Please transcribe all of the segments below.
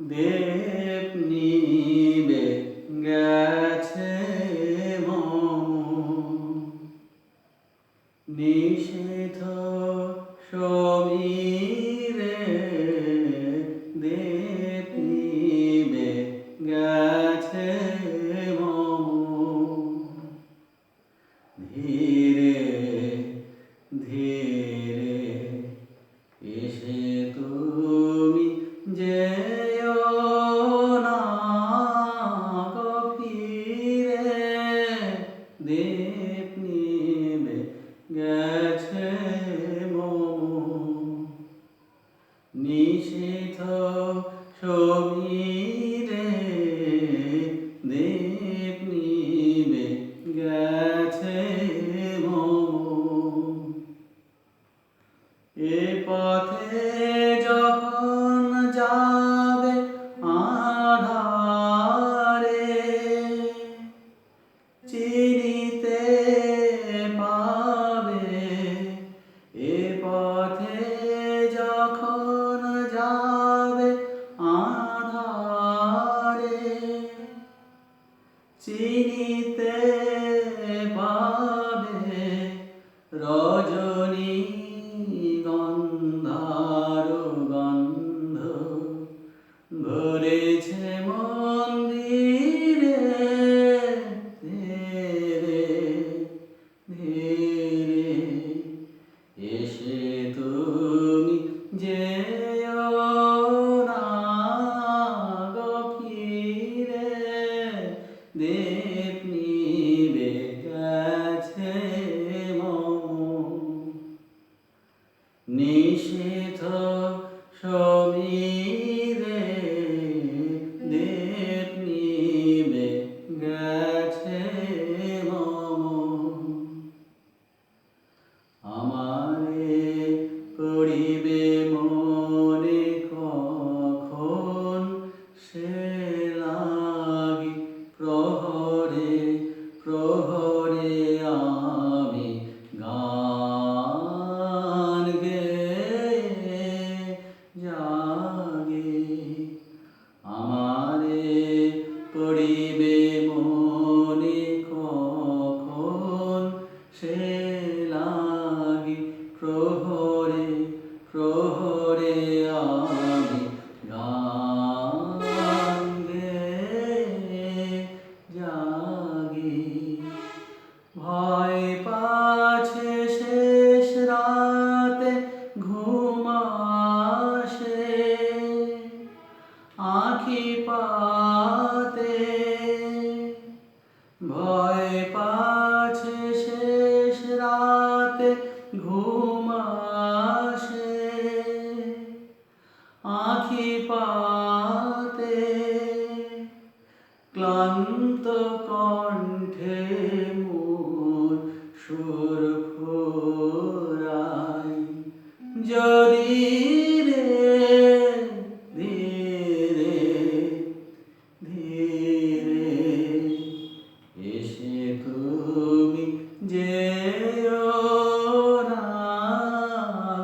দেব নিবে গেছে মম নিষেধ সমীরে দেব নিবে গেছে মম ধীরে ধীরে এসে তুমি যেও না গো ফিরে দেব নিবে গেছে মম নিষেধ সমীরে দেব নিবে গেছে মম এ পথে যখন যাবে আঁধারে চিনিতে পাবে এ পথে যখন যাবে আঁধারে চিনিতে পাবে রজনী গন্ধার গন্ধ ভরেছে মন্দিরে ধীরে ধীরে এসে তুমি যেও না গো ফিরে দেব নিবে গেছে মম নিষেধ সমীরে দেব নিবে গেছে মম আমারে পড়িবে মনে কখন সে লাগি প্রহরে প্রহরে আমি গান গেয়ে জাগি আমারে পড়িবে মনে কখন সে লাগি প্রহরে প্রহরে আমি গান গেয়ে জাগি ভয় পাছে শেষ রাতে ঘুম আসে আঁখি পাতে ভয় পাছে শেষ রাতে ঘুম আসে আঁখি পাতে ক্লান্ত কণ্ঠে মোর সুর ফুরায় যদি রে ধীরে ধীরে এসে তুমি যেও না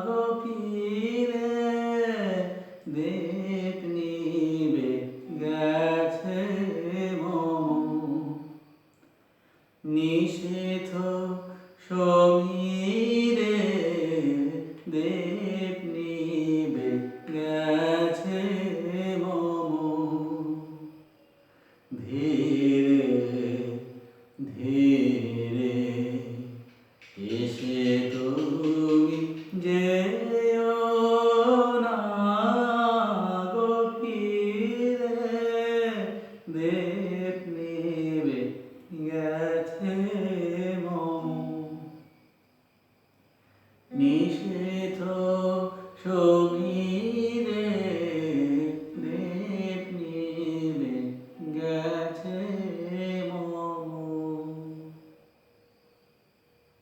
গো ফিরে দেব নিবে গেছে মম নিষেধ সমীরে দেব নিবে গেছে মম ধীরে ধীরে এসে তুমি যেও না গো ফিরে দেব নিবে গেছে মম নিষেধ সমীরে